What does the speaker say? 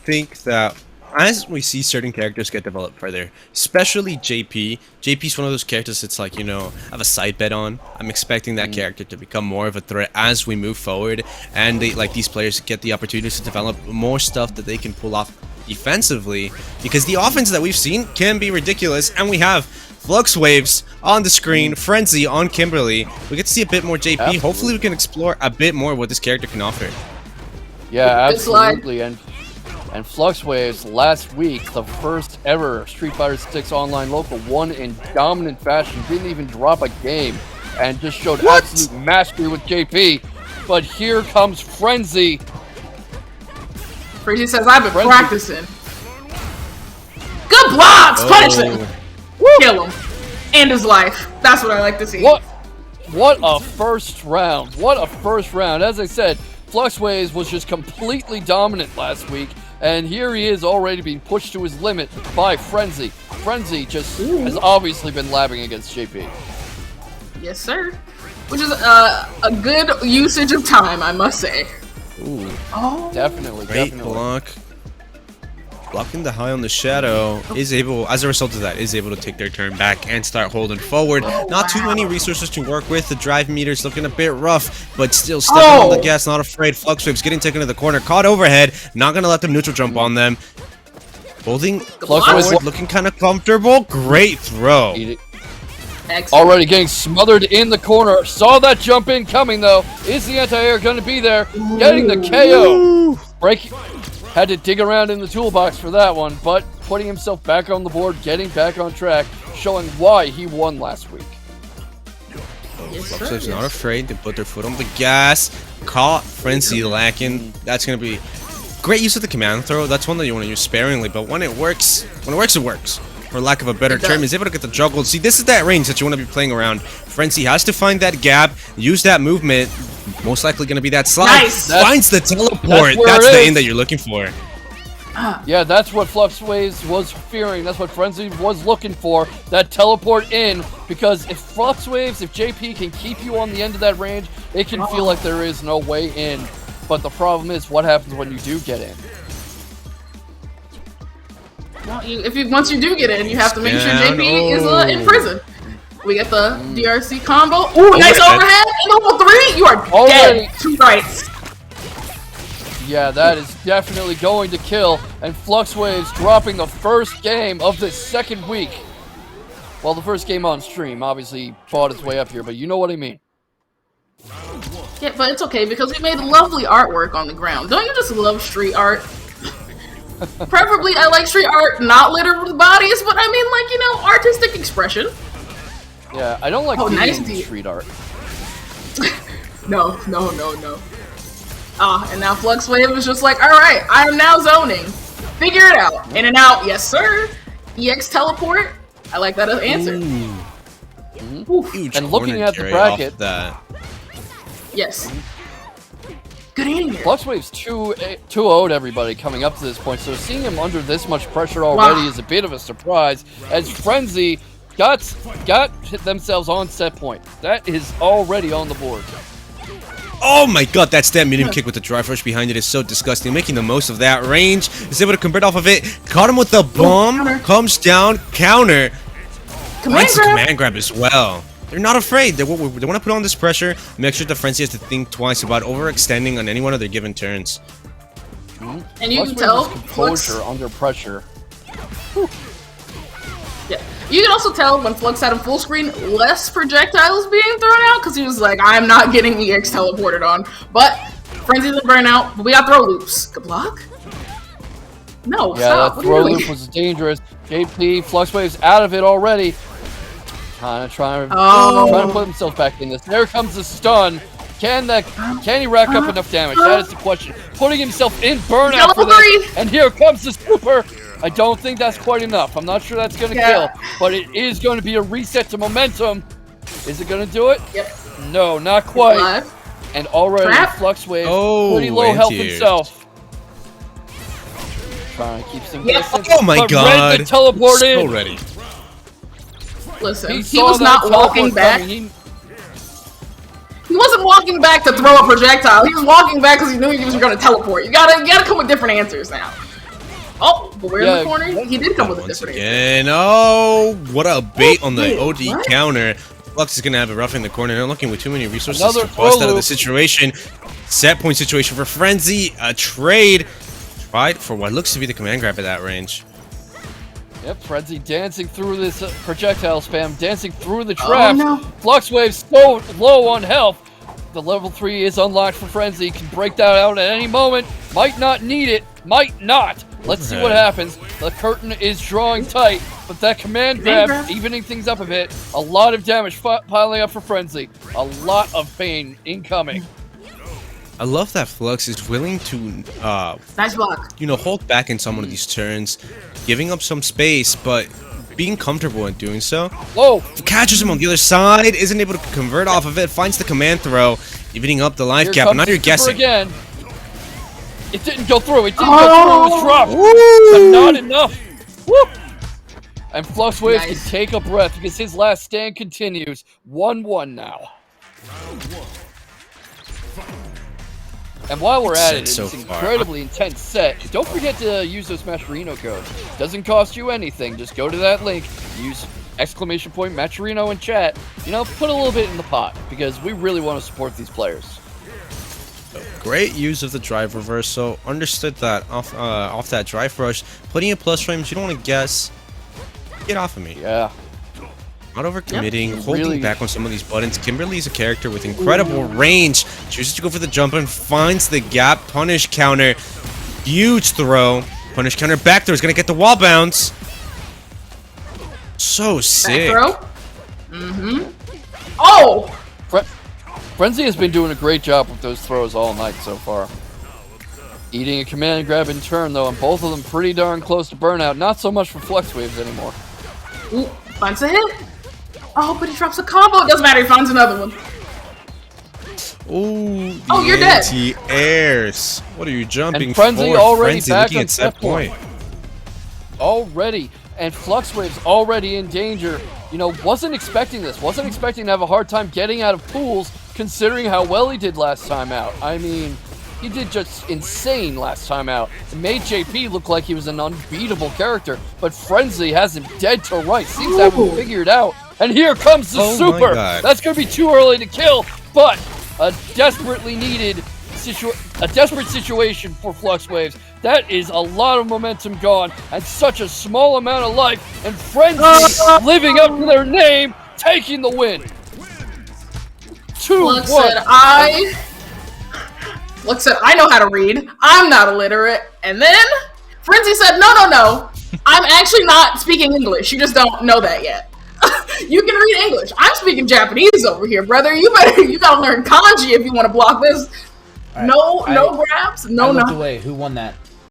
think that as we see certain characters get developed further, especially JP. JP's one of those characters that's like, you know, I have a side bet on. I'm expecting that character to become more of a threat as we move forward, and they, like, these players get the opportunities to develop more stuff that they can pull off defensively, because the offense that we've seen can be ridiculous, and we have FluxWaveZ on the screen, Frenzy on Kimberly. We get to see a bit more JP. Absolutely. Hopefully we can explore a bit more what this character can offer. Yeah, absolutely. And FluxWaveZ last week, the first ever Street Fighter 6 online local, won in dominant fashion, didn't even drop a game, and just showed absolute mastery with JP. But here comes Frenzy. Frenzy says, I've been practicing. Good blocks! Punish him! Kill him. End his life. That's what I like to see. What a first round. What a first round. As I said, FluxWaveZ was just completely dominant last week, and here he is already being pushed to his limit by Frenzy. Frenzy just has obviously been labbing against JP. Yes, sir. Which is a good usage of time, I must say. Ooh. Oh. Definitely, Great definitely. block. Blocking the high on the shadow is able, as a result of that, is able to take their turn back and start holding forward. Not too many resources to work with. The drive meter's looking a bit rough, but still stepping on the gas, not afraid. FluxWaveZ getting taken to the corner, caught overhead, not gonna let them neutral jump on them. Holding forward, looking kind of comfortable. Great throw. Already getting smothered in the corner. Saw that jump in coming though. Is the anti-air going to be there? Getting the KO. Breaking. Had to dig around in the toolbox for that one, but putting himself back on the board, getting back on track, showing why he won last week. FluxWaveZ not afraid to put their foot on the gas. Caught Frenzy lacking. That's going to be great use of the command throw. That's one that you want to use sparingly, but when it works, it works. For lack of a better term, is able to get the juggle. See, this is that range that you want to be playing around. Frenzy has to find that gap, use that movement. Most likely going to be that slide. Nice. Finds the teleport. That's the aim that you're looking for. Yeah, that's what FluxWaveZ was fearing. That's what Frenzy was looking for. That teleport in. Because if FluxWaveZ, if JP can keep you on the end of that range, it can feel like there is no way in. But the problem is, what happens when you do get in? Well, once you do get in, you have to make sure JP is in prison. We get the DRC combo. Ooh, nice overhead. Level 3. You are dead. 2 rights. Yeah, that is definitely going to kill. And FluxWaveZ dropping the first game of the second week. Well, the first game on stream. Obviously, he fought his way up here, but you know what I mean. Yeah, but it's okay because we made lovely artwork on the ground. Don't you just love street art? Preferably, I like street art not littered with bodies, but I mean, like, you know, artistic expression. Yeah, I don't like nice street art. No. And now FluxWaveZ is just like, alright, I am now zoning. Figure it out. In and out, yes sir. EX teleport. I like that answer. Huge and looking at the bracket. Yes. Good evening. FluxWaveZ 2-0'd everybody coming up to this point, so seeing him under this much pressure already is a bit of a surprise, as Frenzy got themselves on set point. That is already on the board. Oh my god, that stamp medium kick with the drive rush behind it is so disgusting. Making the most of that range. Is able to convert off of it. Caught him with the bomb. Comes down. Counter. Command grab as well. They're not afraid. They want to put on this pressure. Make sure the Frenzy has to think twice about overextending on any one of their given turns. And you can tell composure under pressure. Yeah, you can also tell when Flux had him full screen, less projectiles being thrown out because he was like, I'm not getting EX teleported on. But Frenzy didn't burn out. But we got throw loops. Good block. No, yeah, stop. that throw loop was dangerous. JP, FluxWaveZ out of it already. Trying to put himself back in this. There comes the stun. Can he rack up enough damage? That is the question. Putting himself in burnout for that. And here comes the super. I don't think that's quite enough. I'm not sure that's going to kill, but it is going to be a reset to momentum. Is it going to do it? Yep. No, not quite. And already FluxWaveZ pretty low health himself. Trying to keep some distance. Oh my god. Ready to teleport in. So ready. Listen, he was not walking back. He wasn't walking back to throw a projectile. He was walking back because he knew he was going to teleport. You gotta come with different answers now. Oh, but we're in Yeah, the corner. He did come with a Once different again, oh, what a bait on the Wait, OD what? counter. Flux is going to have it rough in the corner. Not looking with too many resources Another to bust throw out of the loop. situation. Set point situation for Frenzy. A trade. Tried for what looks to be the command grab at that range. Yep, Frenzy dancing through this projectile spam, dancing through the traps. no. FluxWave's so low on health. The level 3 is unlocked for Frenzy. Can break that out at any moment. Might not need it. Might not. Let's see what happens. The curtain is drawing tight, but that command grab, evening things up a bit. A lot of damage piling up for Frenzy. A lot of pain incoming. I love that Flux is willing to, Nice block. you know, hold back in some of these turns, giving up some space, but being comfortable in doing so. Whoa! Catches him on the other side, isn't able to convert off of it, finds the command throw, evening up the life Here gap. comes Now you're the guessing. again. It didn't go through. It didn't go through. It was dropped. But not enough. Whoop! And FluxWaveZ can take a breath because his last stand continues. 1-1 now. And while we're at it, it's so an far. incredibly intense set. Don't forget to use those Matcherino codes. Doesn't cost you anything. Just go to that link, use !Matcherino in chat. You know, put a little bit in the pot because we really want to support these players. Great use of the drive reversal. Understood that off that drive rush. Putting in plus frames, you don't want to guess. Get off of me. Yeah. Not overcommitting, Yep. holding Really- back on some of these buttons. Kimberly is a character with incredible range. Chooses to go for the jump and finds the gap. Punish counter. Huge throw. Punish counter back throw is going to get the wall bounce. So sick. Back throw. Oh! Frenzy has been doing a great job with those throws all night so far. Eating a command and grab in turn, though, and both of them pretty darn close to burnout. Not so much for FluxWaveZ anymore. Ooh, finds a hit. Oh, but he drops a combo. It doesn't matter. He finds another one. Ooh, the Oh, you're dead. anti-airs. What are you jumping And Frenzy for? already Frenzy back looking on at set set point. point. Already. And FluxWaveZ already in danger. You know, wasn't expecting this. Wasn't expecting to have a hard time getting out of pools, considering how well he did last time out. I mean, he did just insane last time out. It made JP look like he was an unbeatable character, but Frenzy has him dead to rights. Seems to have him figured out. And here comes the Oh my super. God. That's going to be too early to kill, but a desperately needed desperate situation for FluxWaveZ. That is a lot of momentum gone and such a small amount of life, and Frenzy living up to their name, taking the win. 2-1. Flux said, I know how to read. I'm not illiterate. And then Frenzy said, no. I'm actually not speaking English. You just don't know that yet. You can read English. I'm speaking Japanese over here, brother. You gotta learn kanji if you want to block this. Right. No grabs, no I looked nothing. away. Who won that?